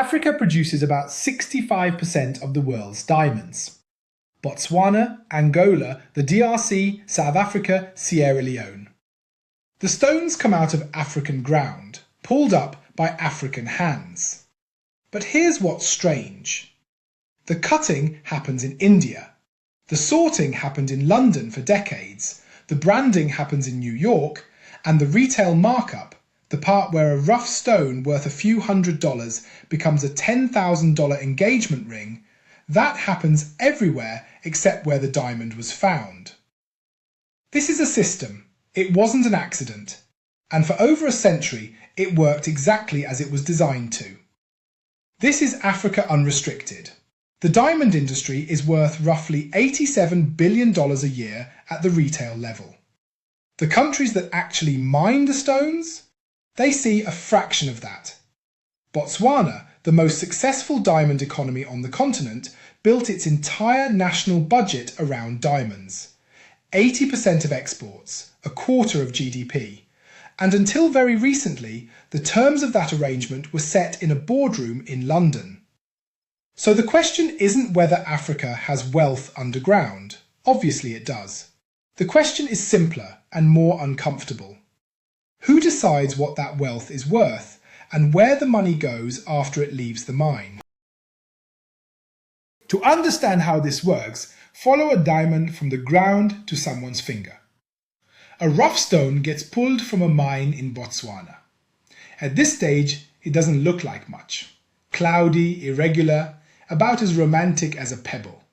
Africa produces about 65% of the world's diamonds. Botswana, Angola, the DRC, South Africa, Sierra Leone. The stones come out of African ground, pulled up by African hands. But here's what's strange. The cutting happens in India. The sorting happened in London for decades. The branding happens in New York. And the retail markup, the part where a rough stone worth a few $100s becomes a $10,000 engagement ring, that happens everywhere except where the diamond was found. This is a system. It wasn't an accident. And for over a century, it worked exactly as it was designed to. This is Africa Unrestricted. The diamond industry is worth roughly $87 billion a year at the retail level. The countries that actually mine the stones, they see a fraction of that. Botswana, the most successful diamond economy on the continent, built its entire national budget around diamonds. 80% of exports, a quarter of GDP. And until very recently, the terms of that arrangement were set in a boardroom in London. So the question isn't whether Africa has wealth underground. Obviously it does. The question is simpler and more uncomfortable. Who decides what that wealth is worth and where the money goes after it leaves the mine? To understand how this works, follow a diamond from the ground to someone's finger. A rough stone gets pulled from a mine in Botswana. At this stage, it doesn't look like much. Cloudy, irregular, about as romantic as a pebble.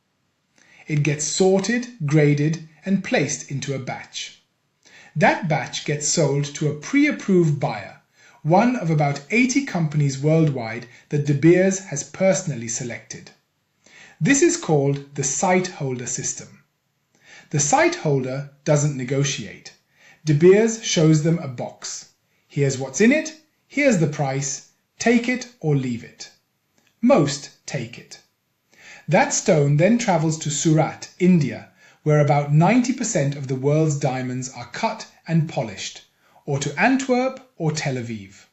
It gets sorted, graded, and placed into a batch. That batch gets sold to a pre-approved buyer, one of about 80 companies worldwide that De Beers has personally selected. This is called the site holder system. The site holder doesn't negotiate. De Beers shows them a box. Here's what's in it, here's the price, take it or leave it. Most take it. That stone then travels to Surat, India, where about 90% of the world's diamonds are cut and polished, or to Antwerp or Tel Aviv.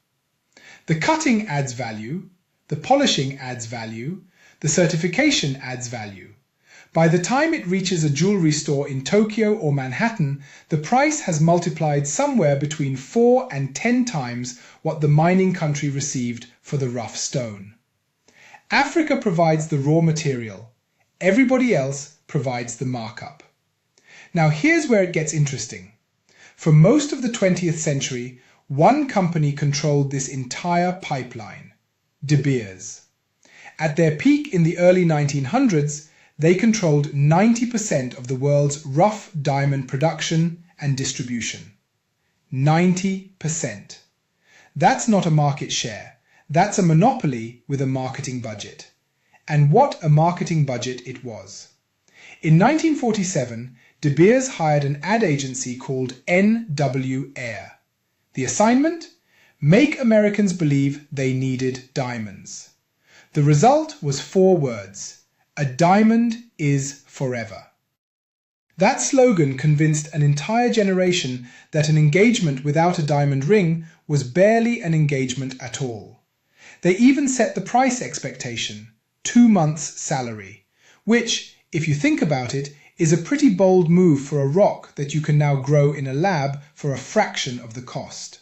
The cutting adds value, the polishing adds value, the certification adds value. By the time it reaches a jewelry store in Tokyo or Manhattan, the price has multiplied somewhere between 4 and 10 times what the mining country received for the rough stone. Africa provides the raw material. Everybody else provides the markup. Now here's where it gets interesting. For most of the 20th century, one company controlled this entire pipeline, De Beers. At their peak in the early 1900s, they controlled 90% of the world's rough diamond production and distribution. 90%. That's not a market share. That's a monopoly with a marketing budget. And what a marketing budget it was. In 1947, De Beers hired an ad agency called N.W. Ayer. The assignment? Make Americans believe they needed diamonds. The result was 4 words. A diamond is forever. That slogan convinced an entire generation that an engagement without a diamond ring was barely an engagement at all. They even set the price expectation, 2 months' salary, which, if you think about it, is a pretty bold move for a rock that you can now grow in a lab for a fraction of the cost.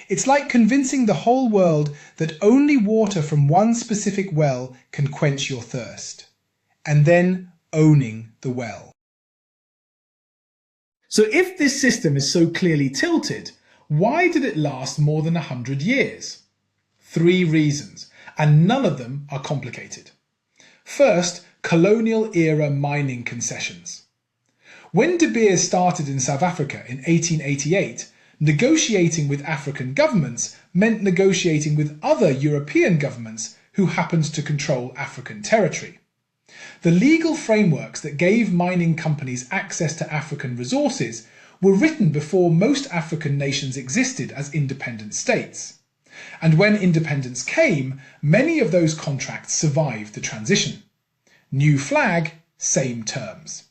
It's like convincing the whole world that only water from one specific well can quench your thirst. And then owning the well. So if this system is so clearly tilted, why did it last more than 100 years? 3 reasons, and none of them are complicated. First, colonial-era mining concessions. When De Beers started in South Africa in 1888, negotiating with African governments meant negotiating with other European governments who happened to control African territory. The legal frameworks that gave mining companies access to African resources were written before most African nations existed as independent states. And when independence came, many of those contracts survived the transition. New flag, same terms.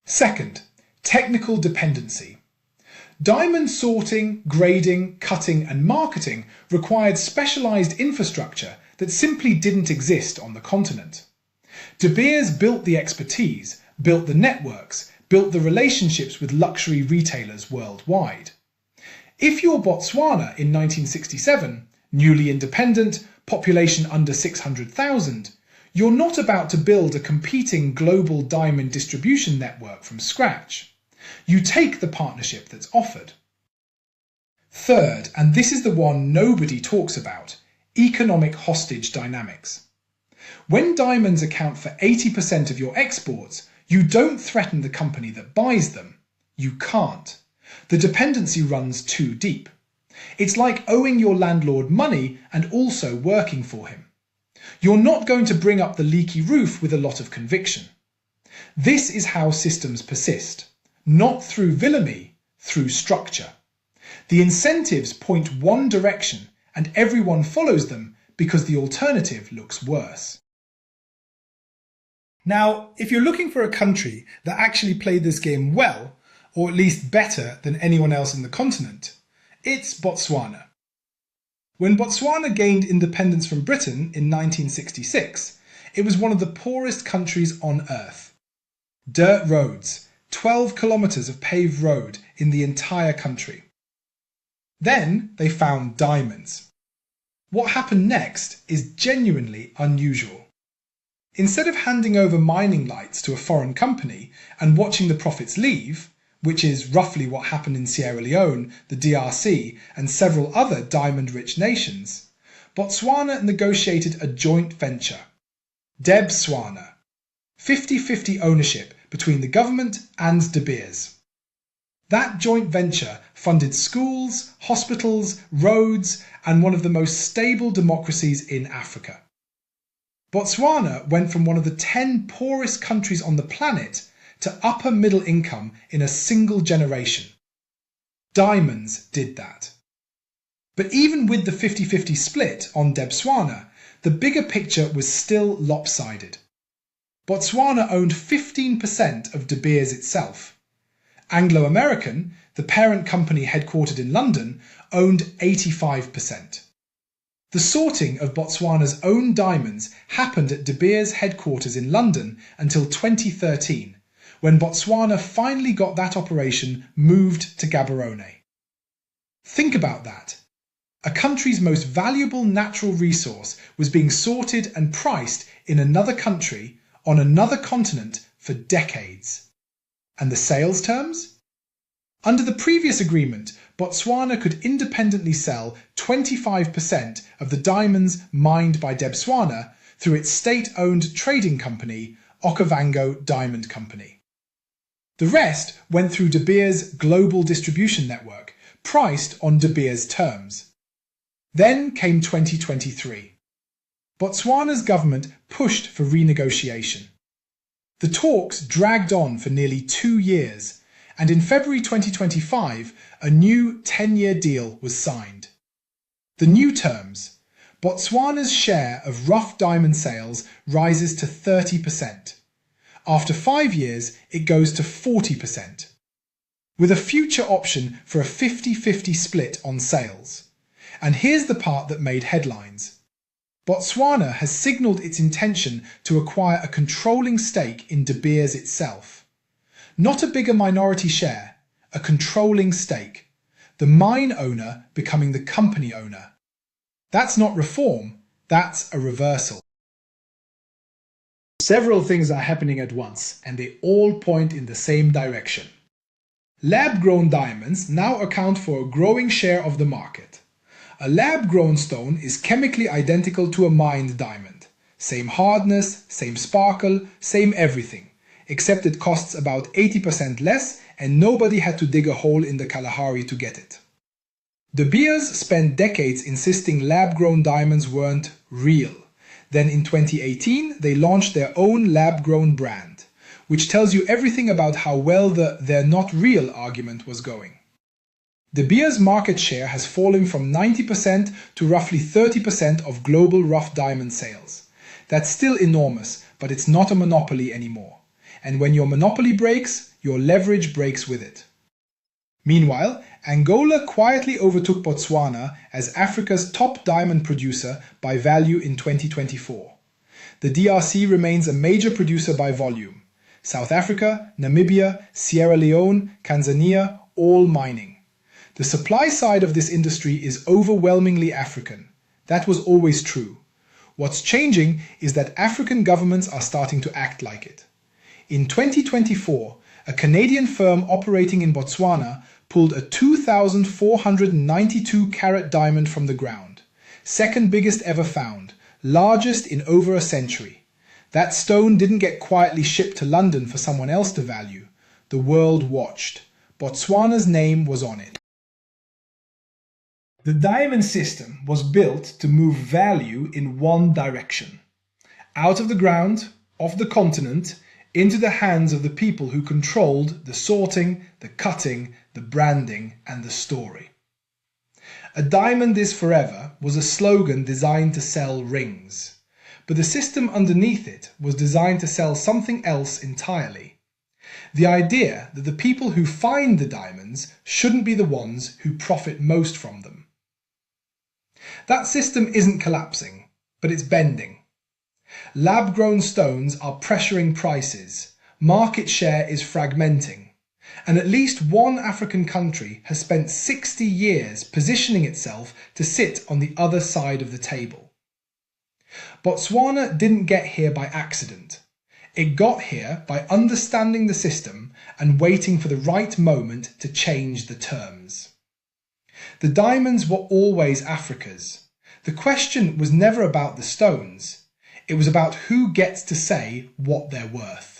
Second, technical dependency. Diamond sorting, grading, cutting and marketing required specialized infrastructure that simply didn't exist on the continent. De Beers built the expertise, built the networks, built the relationships with luxury retailers worldwide. If you're Botswana in 1967, newly independent, population under 600,000, you're not about to build a competing global diamond distribution network from scratch. You take the partnership that's offered. Third, and this is the one nobody talks about, economic hostage dynamics. When diamonds account for 80% of your exports, you don't threaten the company that buys them. You can't. The dependency runs too deep. It's like owing your landlord money and also working for him. You're not going to bring up the leaky roof with a lot of conviction. This is how systems persist, not through villainy, through structure. The incentives point one direction and everyone follows them because the alternative looks worse. Now, if you're looking for a country that actually played this game well, or at least better than anyone else in the continent, it's Botswana. When Botswana gained independence from Britain in 1966, it was one of the poorest countries on earth. Dirt roads, 12 kilometers of paved road in the entire country. Then they found diamonds. What happened next is genuinely unusual. Instead of handing over mining rights to a foreign company and watching the profits leave, which is roughly what happened in Sierra Leone, the DRC, and several other diamond-rich nations, Botswana negotiated a joint venture, Debswana, 50-50 ownership between the government and De Beers. That joint venture funded schools, hospitals, roads, and one of the most stable democracies in Africa. Botswana went from one of the 10 poorest countries on the planet to upper middle income in a single generation. Diamonds did that. But even with the 50-50 split on Debswana, the bigger picture was still lopsided. Botswana owned 15% of De Beers itself. Anglo-American, the parent company headquartered in London, owned 85%. The sorting of Botswana's own diamonds happened at De Beers headquarters in London until 2013, when Botswana finally got that operation moved to Gaborone. Think about that. A country's most valuable natural resource was being sorted and priced in another country, on another continent, for decades. And the sales terms? Under the previous agreement, Botswana could independently sell 25% of the diamonds mined by Debswana through its state-owned trading company, Okavango Diamond Company. The rest went through De Beers' global distribution network, priced on De Beers' terms. Then came 2023. Botswana's government pushed for renegotiation. The talks dragged on for nearly 2 years, and in February 2025, a new 10-year deal was signed. The new terms: Botswana's share of rough diamond sales rises to 30%. After 5 years, it goes to 40%, with a future option for a 50-50 split on sales. And here's the part that made headlines. Botswana has signalled its intention to acquire a controlling stake in De Beers itself. Not a bigger minority share, a controlling stake, the mine owner becoming the company owner. That's not reform, that's a reversal. Several things are happening at once, and they all point in the same direction. Lab-grown diamonds now account for a growing share of the market. A lab-grown stone is chemically identical to a mined diamond. Same hardness, same sparkle, same everything, except it costs about 80% less and nobody had to dig a hole in the Kalahari to get it. De Beers spent decades insisting lab-grown diamonds weren't real. Then in 2018, they launched their own lab-grown brand, which tells you everything about how well the "they're not real" argument was going. De Beers' market share has fallen from 90% to roughly 30% of global rough diamond sales. That's still enormous, but it's not a monopoly anymore. And when your monopoly breaks, your leverage breaks with it. Meanwhile, Angola quietly overtook Botswana as Africa's top diamond producer by value in 2024. The DRC remains a major producer by volume. South Africa, Namibia, Sierra Leone, Tanzania, all mining. The supply side of this industry is overwhelmingly African. That was always true. What's changing is that African governments are starting to act like it. In 2024, a Canadian firm operating in Botswana pulled a 2,492-carat diamond from the ground, second biggest ever found, largest in over a century. That stone didn't get quietly shipped to London for someone else to value. The world watched. Botswana's name was on it. The diamond system was built to move value in one direction. Out of the ground, off the continent, into the hands of the people who controlled the sorting, the cutting, the branding, and the story. "A diamond is forever" was a slogan designed to sell rings, but the system underneath it was designed to sell something else entirely. The idea that the people who find the diamonds shouldn't be the ones who profit most from them. That system isn't collapsing, but it's bending. Lab-grown stones are pressuring prices, market share is fragmenting, and at least one African country has spent 60 years positioning itself to sit on the other side of the table. Botswana didn't get here by accident. It got here by understanding the system and waiting for the right moment to change the terms. The diamonds were always Africa's. The question was never about the stones. It was about who gets to say what they're worth.